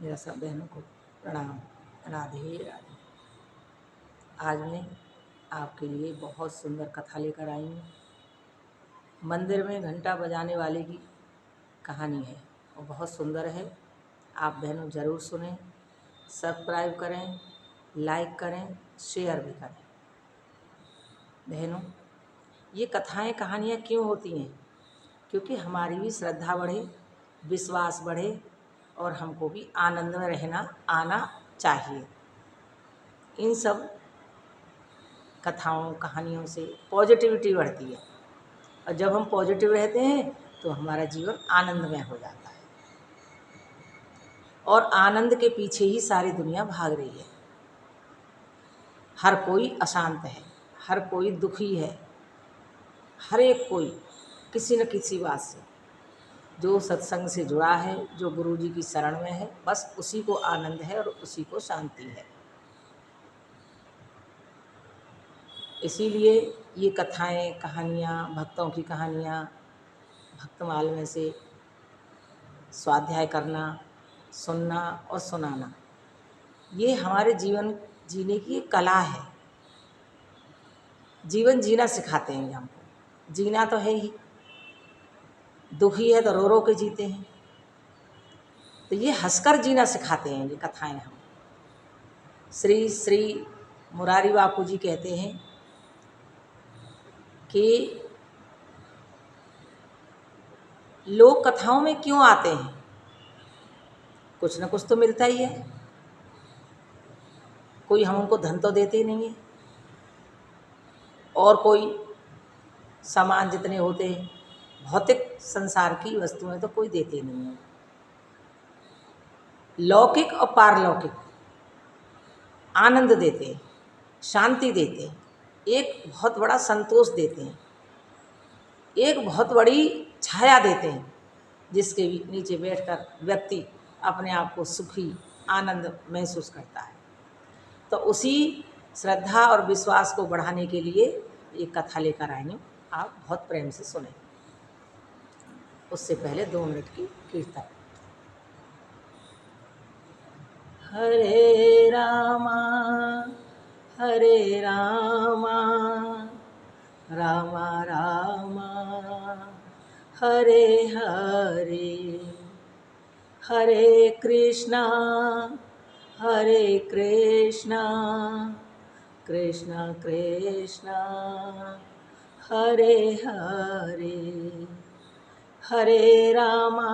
मेरा सब बहनों को प्रणाम। राधे राधे। आज मैं आपके लिए बहुत सुंदर कथा लेकर आई हूँ। मंदिर में घंटा बजाने वाले की कहानी है और बहुत सुंदर है। आप बहनों ज़रूर सुनें, सब्सक्राइब करें, लाइक करें, शेयर भी करें। बहनों, ये कथाएं कहानियाँ क्यों होती हैं? क्योंकि हमारी भी श्रद्धा बढ़े, विश्वास बढ़े और हमको भी आनंद में रहना आना चाहिए। इन सब कथाओं कहानियों से पॉजिटिविटी बढ़ती है और जब हम पॉजिटिव रहते हैं तो हमारा जीवन आनंदमय हो जाता है और आनंद के पीछे ही सारी दुनिया भाग रही है। हर कोई अशांत है, हर कोई दुखी है, हर एक कोई किसी न किसी बात से, जो सत्संग से जुड़ा है, जो गुरु जी की शरण में है, बस उसी को आनंद है और उसी को शांति है। इसीलिए ये कथाएं कहानियाँ, भक्तों की कहानियाँ, भक्तमाल में से स्वाध्याय करना, सुनना और सुनाना, ये हमारे जीवन जीने की एक कला है। जीवन जीना सिखाते हैं ये हमको। जीना तो है ही, दुखी है तो रो रो के जीते हैं, तो ये हंसकर जीना सिखाते हैं ये कथाएं हम। श्री श्री मुरारी बापू जी कहते हैं कि लोग कथाओं में क्यों आते हैं? कुछ न कुछ तो मिलता ही है। कोई हम उनको धन तो देते ही नहीं है, और कोई सामान जितने होते हैं भौतिक संसार की वस्तुएं तो कोई देते नहीं है। लौकिक और पारलौकिक आनंद देते हैं, शांति देते हैं, एक बहुत बड़ा संतोष देते हैं, एक बहुत बड़ी छाया देते हैं, जिसके नीचे बैठकर व्यक्ति अपने आप को सुखी आनंद महसूस करता है। तो उसी श्रद्धा और विश्वास को बढ़ाने के लिए ये कथा लेकर आई हूँ। आप बहुत प्रेम से सुने। उससे पहले 2 मिनट की कीर्तन। हरे रामा रामा रामा हरे हरे, हरे कृष्णा कृष्णा कृष्णा हरे हरे, हरे रामा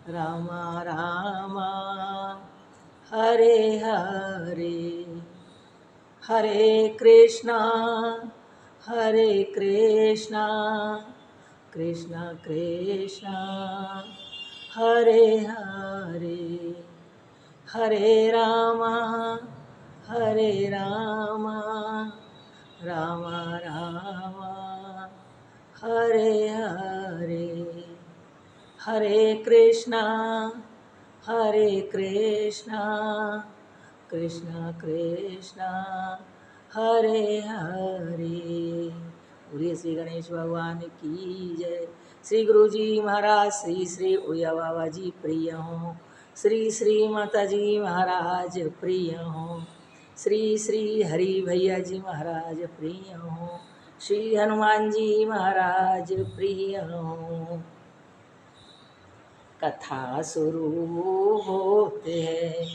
रामा रामा हरे हरे, हरे कृष्णा कृष्णा कृष्णा हरे हरे, हरे रामा रामा रामा हरे हरे, हरे कृष्णा कृष्णा कृष्णा हरे हरे। बोलिए श्री गणेश भगवान की जय। श्री गुरु जी महाराज श्री श्री उड़िया बाबा जी प्रिय हों, श्री श्री माता जी महाराज प्रिय हों, श्री श्री हरि भैया जी महाराज प्रिय हों, श्री हनुमान जी महाराज प्रिय हों। कथा शुरू होते हैं,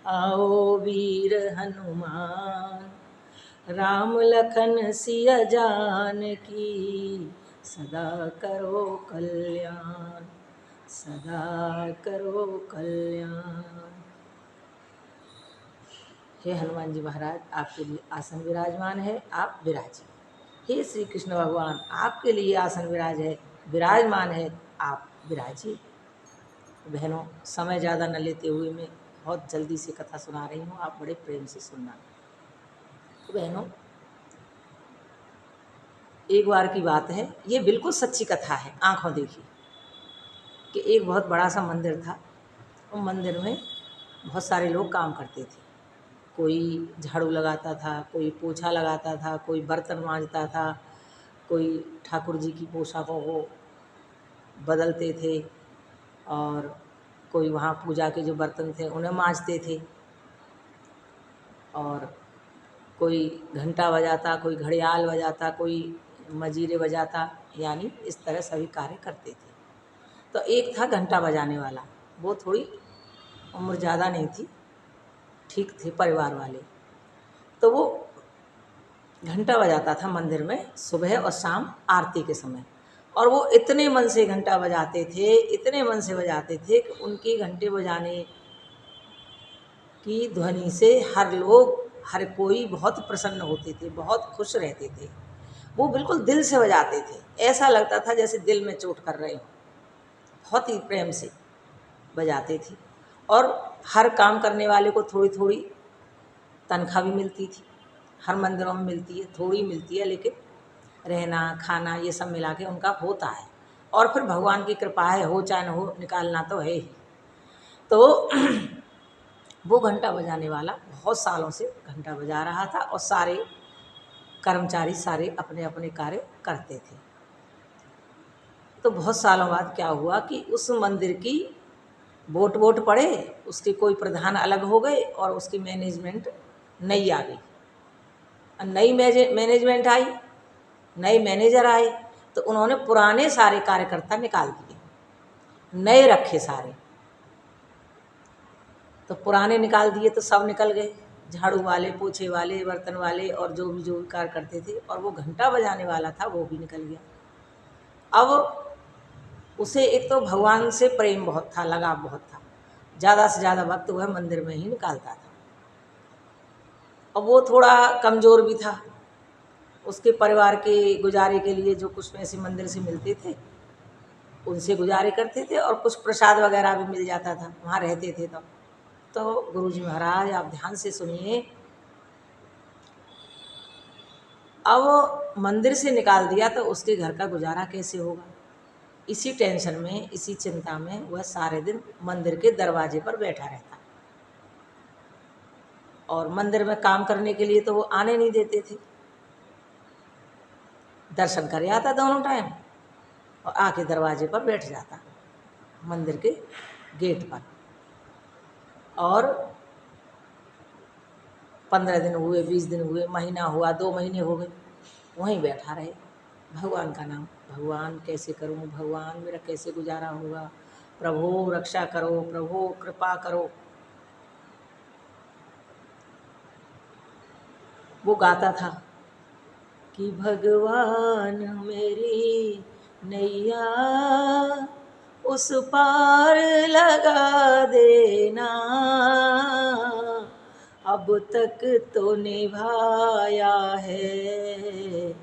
आओ वीर हनुमान, राम लखन सिया जान की, सदा करो कल्याण, सदा करो कल्याण। हे हनुमान जी महाराज, आपके लिए आसन विराजमान है, आप विराजिए। हे श्री कृष्ण भगवान, आपके लिए आसन विराजमान है, आप विराजिए। बहनों, समय ज़्यादा न लेते हुए मैं बहुत जल्दी से कथा सुना रही हूँ, आप बड़े प्रेम से सुनना। तो बहनों, एक बार की बात है, ये बिल्कुल सच्ची कथा है, आंखों देखी, कि एक बहुत बड़ा सा मंदिर था। उस मंदिर में बहुत सारे लोग काम करते थे। कोई झाड़ू लगाता था, कोई पोछा लगाता था, कोई बर्तन मांजता था, कोई ठाकुर जी की पोशाकों को बदलते थे, और कोई वहाँ पूजा के जो बर्तन थे उन्हें मांजते थे, और कोई घंटा बजाता, कोई घड़ियाल बजाता, कोई मजीरे बजाता, यानी इस तरह सभी कार्य करते थे। तो एक था घंटा बजाने वाला, वो थोड़ी उम्र ज़्यादा नहीं थी, ठीक थे परिवार वाले। तो वो घंटा बजाता था मंदिर में सुबह और शाम आरती के समय, और वो इतने मन से घंटा बजाते थे, इतने मन से बजाते थे कि उनके घंटे बजाने की ध्वनि से हर कोई बहुत प्रसन्न होते थे, बहुत खुश रहते थे। वो बिल्कुल दिल से बजाते थे, ऐसा लगता था जैसे दिल में चोट कर रहे हो, बहुत ही प्रेम से बजाते थे। और हर काम करने वाले को थोड़ी थोड़ी तनख्वाह भी मिलती थी, हर मंदिरों में मिलती है, थोड़ी मिलती है, लेकिन रहना खाना ये सब मिला के उनका होता है। और फिर भगवान की कृपा है, हो चाहे न हो, निकालना तो है ही। तो वो घंटा बजाने वाला बहुत सालों से घंटा बजा रहा था, और सारे कर्मचारी सारे अपने अपने कार्य करते थे। तो बहुत सालों बाद क्या हुआ कि उस मंदिर की वोट पड़े, उसके कोई प्रधान अलग हो गए और उसकी मैनेजमेंट नई आ गई। नई मैनेजमेंट आई, नए मैनेजर आए, तो उन्होंने पुराने सारे कार्यकर्ता निकाल दिए, नए रखे सारे। तो पुराने निकाल दिए तो सब निकल गए, झाड़ू वाले, पोछे वाले, बर्तन वाले, और जो भी कार्य करते थे, और वो घंटा बजाने वाला था वो भी निकल गया। अब उसे एक तो भगवान से प्रेम बहुत था, लगाव बहुत था, ज़्यादा से ज़्यादा वक्त वह मंदिर में ही निकालता था। और वो थोड़ा कमज़ोर भी था, उसके परिवार के गुजारे के लिए जो कुछ पैसे मंदिर से मिलते थे उनसे गुजारे करते थे, और कुछ प्रसाद वगैरह भी मिल जाता था वहाँ रहते थे। तो गुरुजी महाराज आप ध्यान से सुनिए, अब मंदिर से निकाल दिया तो उसके घर का गुजारा कैसे होगा। इसी टेंशन में, इसी चिंता में वह सारे दिन मंदिर के दरवाजे पर बैठा रहता, और मंदिर में काम करने के लिए तो वो आने नहीं देते थे। दर्शन कर आता दोनों टाइम, और आके दरवाजे पर बैठ जाता, मंदिर के गेट पर। और 15 दिन हुए, 20 दिन हुए, महीना हुआ, 2 महीने हो गए, वहीं बैठा रहे, भगवान का नाम, भगवान कैसे करूं, भगवान मेरा कैसे गुजारा होगा, प्रभु रक्षा करो, प्रभु कृपा करो। वो गाता था कि भगवान मेरी नैया उस पार लगा देना, अब तक तो निभाया है,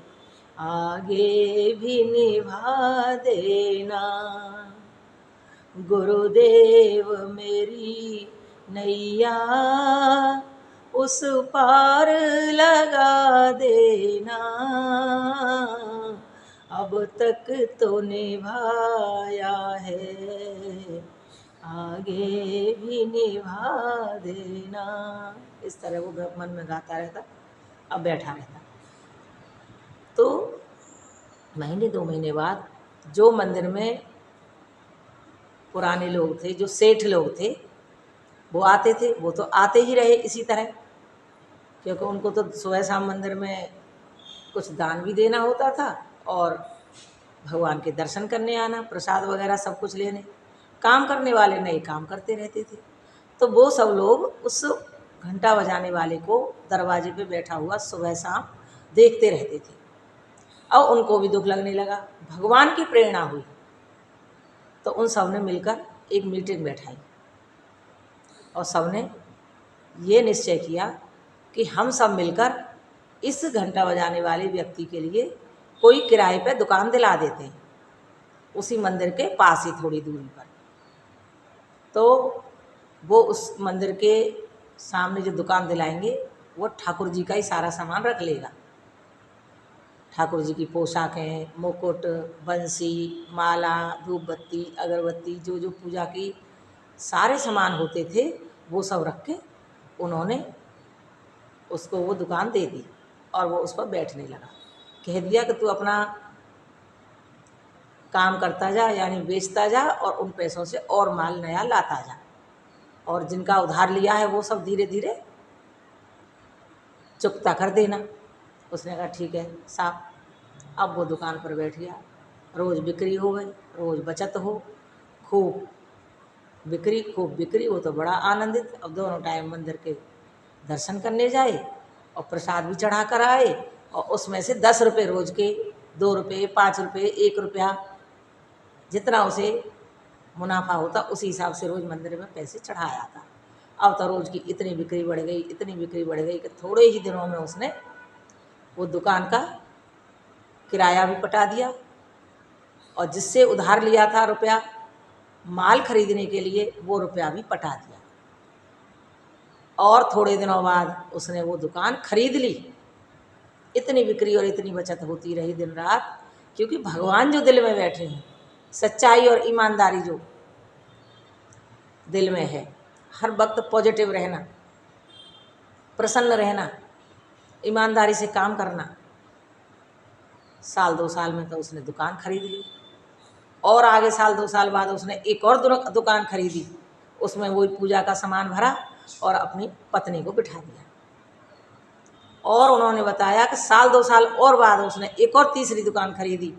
आगे भी निभा देना। गुरुदेव मेरी नैया उस पार लगा देना, अब तक तो निभाया है, आगे भी निभा देना। इस तरह वो मन में गाता रहता, अब बैठा रहता। तो महीने 2 महीने बाद जो मंदिर में पुराने लोग थे, जो सेठ लोग थे, वो आते थे, वो तो आते ही रहे इसी तरह, क्योंकि उनको तो सुबह शाम मंदिर में कुछ दान भी देना होता था, और भगवान के दर्शन करने आना, प्रसाद वगैरह सब कुछ लेने। काम करने वाले नए काम करते रहते थे। तो वो सब लोग उस घंटा बजाने वाले को दरवाजे पे बैठा हुआ सुबह शाम देखते रहते थे, और उनको भी दुख लगने लगा। भगवान की प्रेरणा हुई, तो उन सब ने मिलकर एक मीटिंग बैठाई, और सब ने ये निश्चय किया कि हम सब मिलकर इस घंटा बजाने वाले व्यक्ति के लिए कोई किराए पे दुकान दिला देते हैं, उसी मंदिर के पास ही थोड़ी दूरी पर। तो वो उस मंदिर के सामने जो दुकान दिलाएंगे, वो ठाकुर जी का ही सारा सामान रख लेगा। ठाकुर जी की पोशाकें, मुकुट, बंसी, माला, धूप बत्ती, अगरबत्ती, जो जो पूजा की सारे सामान होते थे, वो सब रख के उन्होंने उसको वो दुकान दे दी, और वो उस पर बैठने लगा। कह दिया कि तू अपना काम करता जा, यानी बेचता जा और उन पैसों से और माल नया लाता जा, और जिनका उधार लिया है वो सब धीरे धीरे चुकता कर देना। उसने कहा ठीक है साहब। अब वो दुकान पर बैठ गया, रोज़ बिक्री हो गई, रोज़ बचत हो, खूब बिक्री खूब बिक्री। वो तो बड़ा आनंदित, अब दोनों टाइम मंदिर के दर्शन करने जाए और प्रसाद भी चढ़ा कर आए, और उसमें से 10 रुपये रोज़ के, 2 रुपये, 5 रुपये, 1 रुपया, जितना उसे मुनाफा होता उसी हिसाब से रोज़ मंदिर में पैसे चढ़ाया था। अब तो रोज़ की इतनी बिक्री बढ़ गई, इतनी बिक्री बढ़ गई कि थोड़े ही दिनों में उसने वो दुकान का किराया भी पटा दिया, और जिससे उधार लिया था रुपया माल खरीदने के लिए, वो रुपया भी पटा दिया। और थोड़े दिनों बाद उसने वो दुकान खरीद ली। इतनी बिक्री और इतनी बचत होती रही दिन रात, क्योंकि भगवान जो दिल में बैठे हैं, सच्चाई और ईमानदारी जो दिल में है, हर वक्त पॉजिटिव रहना, प्रसन्न रहना, ईमानदारी से काम करना। साल 2 साल में तो उसने दुकान खरीद ली, और आगे साल 2 साल बाद उसने एक और दुकान खरीदी, उसमें वही पूजा का सामान भरा और अपनी पत्नी को बिठा दिया। और उन्होंने बताया कि साल 2 साल और बाद उसने एक और तीसरी दुकान खरीदी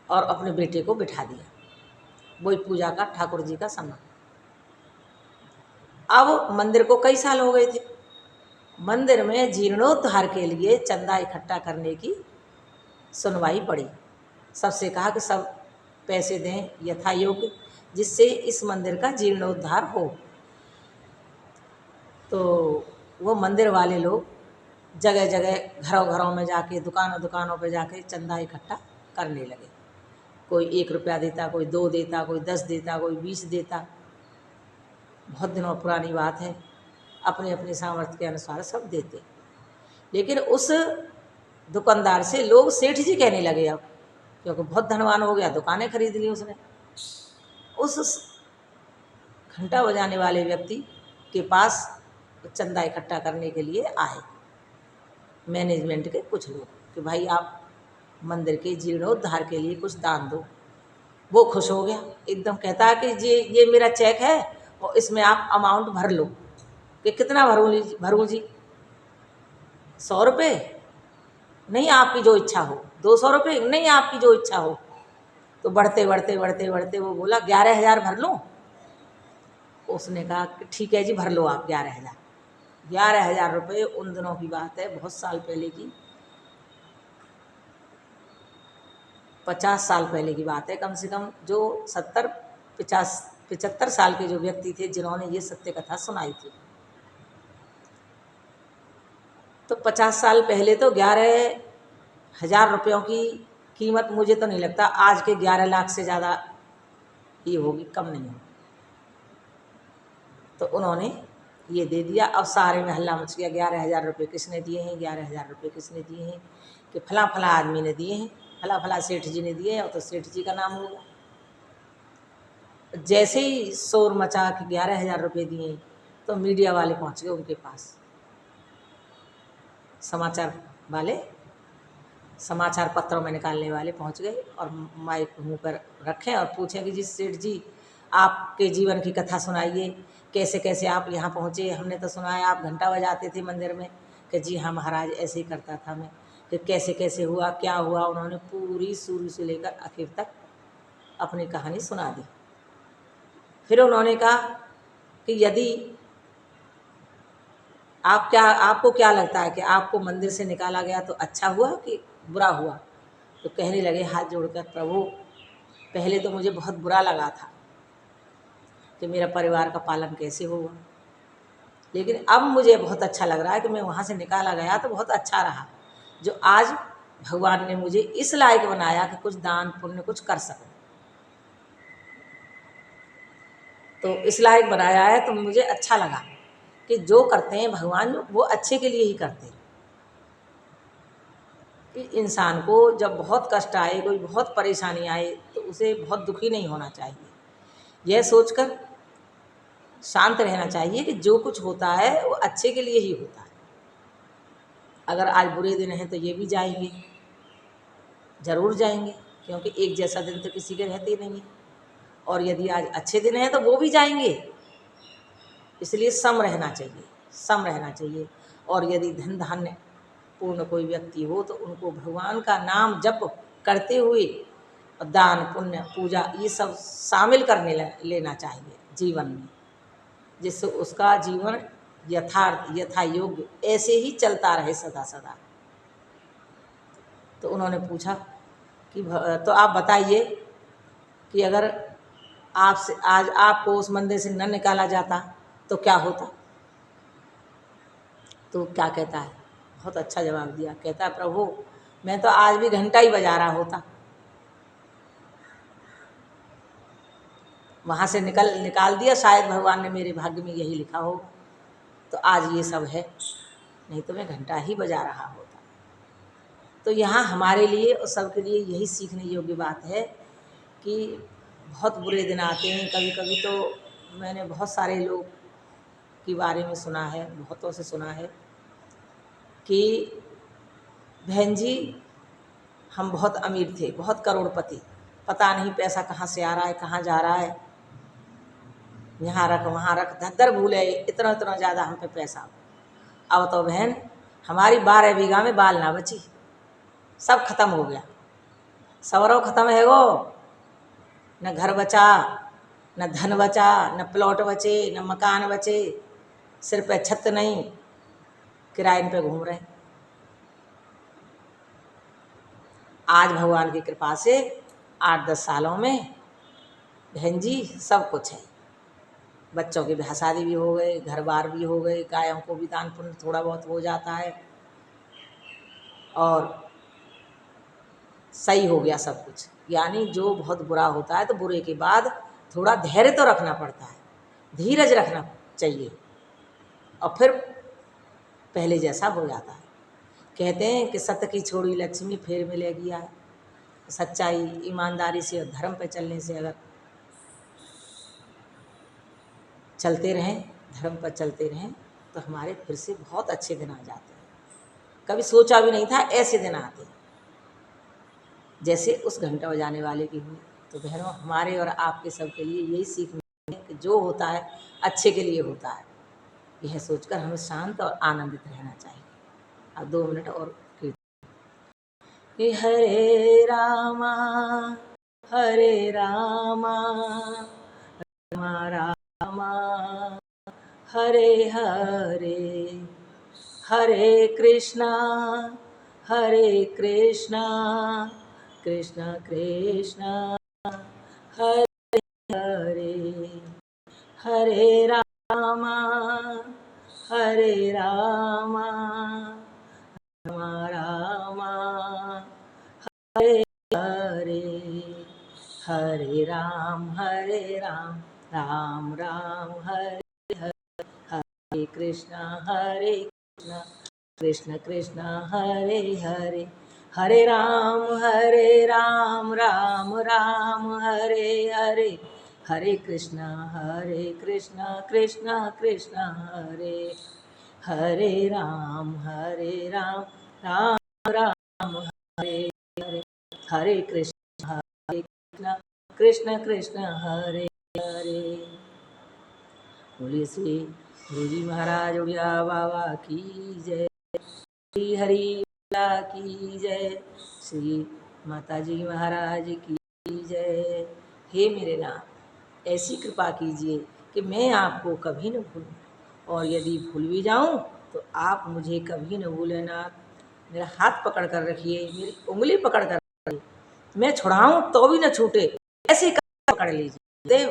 और अपने बेटे को बिठा दिया, वही पूजा का ठाकुर जी का सामान। अब मंदिर को कई साल हो गए थे, मंदिर में जीर्णोद्धार के लिए चंदा इकट्ठा करने की सुनवाई पड़ी। सबसे कहा कि सब पैसे दें यथा योग्य, जिससे इस मंदिर का जीर्णोद्धार हो। तो वो मंदिर वाले लोग जगह जगह, घरों घरों में जाके, दुकानों दुकानों पे जाके चंदा इकट्ठा करने लगे। कोई 1 रुपया देता, कोई 2 देता, कोई 10 देता, कोई 20 देता। बहुत दिनों पुरानी बात है, अपने अपने सामर्थ्य के अनुसार सब देते। लेकिन उस दुकानदार से लोग सेठ जी कहने लगे अब, क्योंकि बहुत धनवान हो गया, दुकानें खरीद ली उसने। उस घंटा बजाने वाले व्यक्ति के पास चंदा इकट्ठा करने के लिए आए मैनेजमेंट के कुछ लोग, कि भाई आप मंदिर के जीर्णोद्धार के लिए कुछ दान दो। वो खुश हो गया एकदम, कहता है कि ये मेरा चेक है और इसमें आप अमाउंट भर लो। कि कितना भरूँ जी? 100 रुपये? नहीं, आपकी जो इच्छा हो। 200 रुपये? नहीं, आपकी जो इच्छा हो। तो बढ़ते बढ़ते बढ़ते बढ़ते वो बोला 11,000 भर लूँ? उसने कहा कि ठीक है जी, भर लो आप 11,000। 11,000 रुपये उन दिनों की बात है, बहुत साल पहले की, 50 साल पहले की बात है कम से कम। जो 75 साल के जो व्यक्ति थे जिन्होंने ये सत्य कथा सुनाई थी, तो 50 साल पहले तो 11,000 रुपयों की कीमत, मुझे तो नहीं लगता आज के 11 लाख से ज़्यादा ही होगी, कम नहीं होगी। तो उन्होंने ये दे दिया। अब सारे में हल्ला मच गया, 11,000 रुपये किसने दिए हैं, 11,000 रुपये किसने दिए हैं? कि फला फला आदमी ने दिए हैं, फला फला सेठ जी ने दिए हैं, और तो सेठ जी का नाम होगा। जैसे ही शोर मचा कि 11,000 रुपये दिए, तो मीडिया वाले पहुंच गए उनके पास, समाचार वाले, समाचार पत्रों में निकालने वाले पहुंच गए और माइक मुँह पर रखें और पूछें कि जी सेठ जी, आपके जीवन की कथा सुनाइए, कैसे कैसे आप यहाँ पहुँचे? हमने तो सुना है आप घंटा बजाते थे मंदिर में। कि जी हाँ महाराज, ऐसे ही करता था मैं। कि कैसे कैसे हुआ, क्या हुआ? उन्होंने पूरी शुरू से लेकर आखिर तक अपनी कहानी सुना दी। फिर उन्होंने कहा कि यदि आपको क्या लगता है कि आपको मंदिर से निकाला गया तो अच्छा हुआ कि बुरा हुआ? तो कहने लगे हाथ जोड़कर, प्रभु पहले तो मुझे बहुत बुरा लगा था कि मेरा परिवार का पालन कैसे होगा, लेकिन अब मुझे बहुत अच्छा लग रहा है कि मैं वहाँ से निकाला गया तो बहुत अच्छा रहा, जो आज भगवान ने मुझे इस लायक बनाया कि कुछ दान पुण्य कुछ कर सकूं। तो इस लायक बनाया है तो मुझे अच्छा लगा कि जो करते हैं भगवान वो अच्छे के लिए ही करते हैं। कि इंसान को जब बहुत कष्ट आए, कोई बहुत परेशानी आए, तो उसे बहुत दुखी नहीं होना चाहिए। यह सोचकर शांत रहना चाहिए कि जो कुछ होता है वो अच्छे के लिए ही होता है। अगर आज बुरे दिन हैं तो ये भी जाएंगे, ज़रूर जाएंगे, क्योंकि एक जैसा दिन तो किसी के रहते ही नहीं है, और यदि आज अच्छे दिन हैं तो वो भी जाएंगे। इसलिए सम रहना चाहिए, सम रहना चाहिए। और यदि धन धान्य पूर्ण कोई व्यक्ति हो तो उनको भगवान का नाम जप करते हुए दान पुण्य पूजा ये सब शामिल करने लेना चाहिए जीवन में, जिससे उसका जीवन यथार्थ यथा योग्य ऐसे ही चलता रहे सदा सदा। तो उन्होंने पूछा कि तो आप बताइए कि अगर आपसे आज आपको उस मंदिर से न निकाला जाता तो क्या होता। तो क्या कहता है, बहुत अच्छा जवाब दिया। कहता है प्रभु मैं तो आज भी घंटा ही बजा रहा होता, वहाँ से निकाल दिया, शायद भगवान ने मेरे भाग्य में यही लिखा होगा तो आज ये सब है, नहीं तो मैं घंटा ही बजा रहा होता। तो यहाँ हमारे लिए और सबके लिए यही सीखने योग्य बात है कि बहुत बुरे दिन आते हैं। कभी कभी तो मैंने बहुत सारे लोग के बारे में सुना है, बहुतों से सुना है कि बहन जी हम बहुत अमीर थे, बहुत करोड़पति, पता नहीं पैसा कहाँ से आ रहा है कहाँ जा रहा है, यहाँ रख वहाँ रख, धद्दर भूले इतना इतना ज़्यादा हम पे पैसा। अब तो बहन हमारी 12 बीघा में बाल ना बची, सब खत्म हो गया, सवरों खत्म है वो, न घर बचा, न धन बचा, न प्लॉट बचे, न मकान बचे, सिर पे छत नहीं, किराए पे घूम रहे। आज भगवान की कृपा से 8-10 सालों में बहन जी सब कुछ है, बच्चों की ब्याह शादी भी हो गए, घर बार भी हो गए, गायों को भी दान पुण्य थोड़ा बहुत हो जाता है और सही हो गया सब कुछ। यानी जो बहुत बुरा होता है तो बुरे के बाद थोड़ा धैर्य तो रखना पड़ता है, धीरज रखना चाहिए और फिर पहले जैसा हो जाता है। कहते हैं कि सत्य की छोड़ी लक्ष्मी फिर मिलेगी आए। सच्चाई ईमानदारी से और धर्म पे चलने से अगर चलते रहें, धर्म पर चलते रहें तो हमारे फिर से बहुत अच्छे दिन आ जाते हैं। कभी सोचा भी नहीं था ऐसे दिन आते हैं जैसे उस घंटा बजाने वाले की हुई। तो बहनों हमारे और आपके सबके लिए यही सीख मिलती है कि जो होता है अच्छे के लिए होता है, यह सोचकर हमें शांत और आनंदित रहना चाहिए। अब 2 मिनट और कि हरे रामा रामा रामा हरे हरे, हरे कृष्णा कृष्णा कृष्णा हरे हरे, हरे रामा रामा रामा हरे हरे, हरे राम राम राम हरे हरे, हरे कृष्णा कृष्ण कृष्ण हरे हरे, हरे राम राम हरे हरे, हरे कृष्णा कृष्ण कृष्ण हरे हरे, राम राम राम हरे हरे, हरे कृष्ण कृष्ण कृष्ण हरे हरे। बोलिए श्री गुरु जी महाराज उड़िया बाबा की जय, श्री हरि बोला की जय, श्री माता जी महाराज की जय। हे मेरे नाथ ऐसी कृपा कीजिए कि मैं आपको कभी न भूलूं, और यदि भूल भी जाऊं तो आप मुझे कभी न भूलें नाथ। मेरा हाथ पकड़ कर रखिए, मेरी उंगली पकड़ कर रखिए, मैं छुड़ाऊं तो भी न छूटे, ऐसी पकड़ लीजिए। देव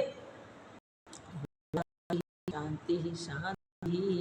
शांति ही शांति।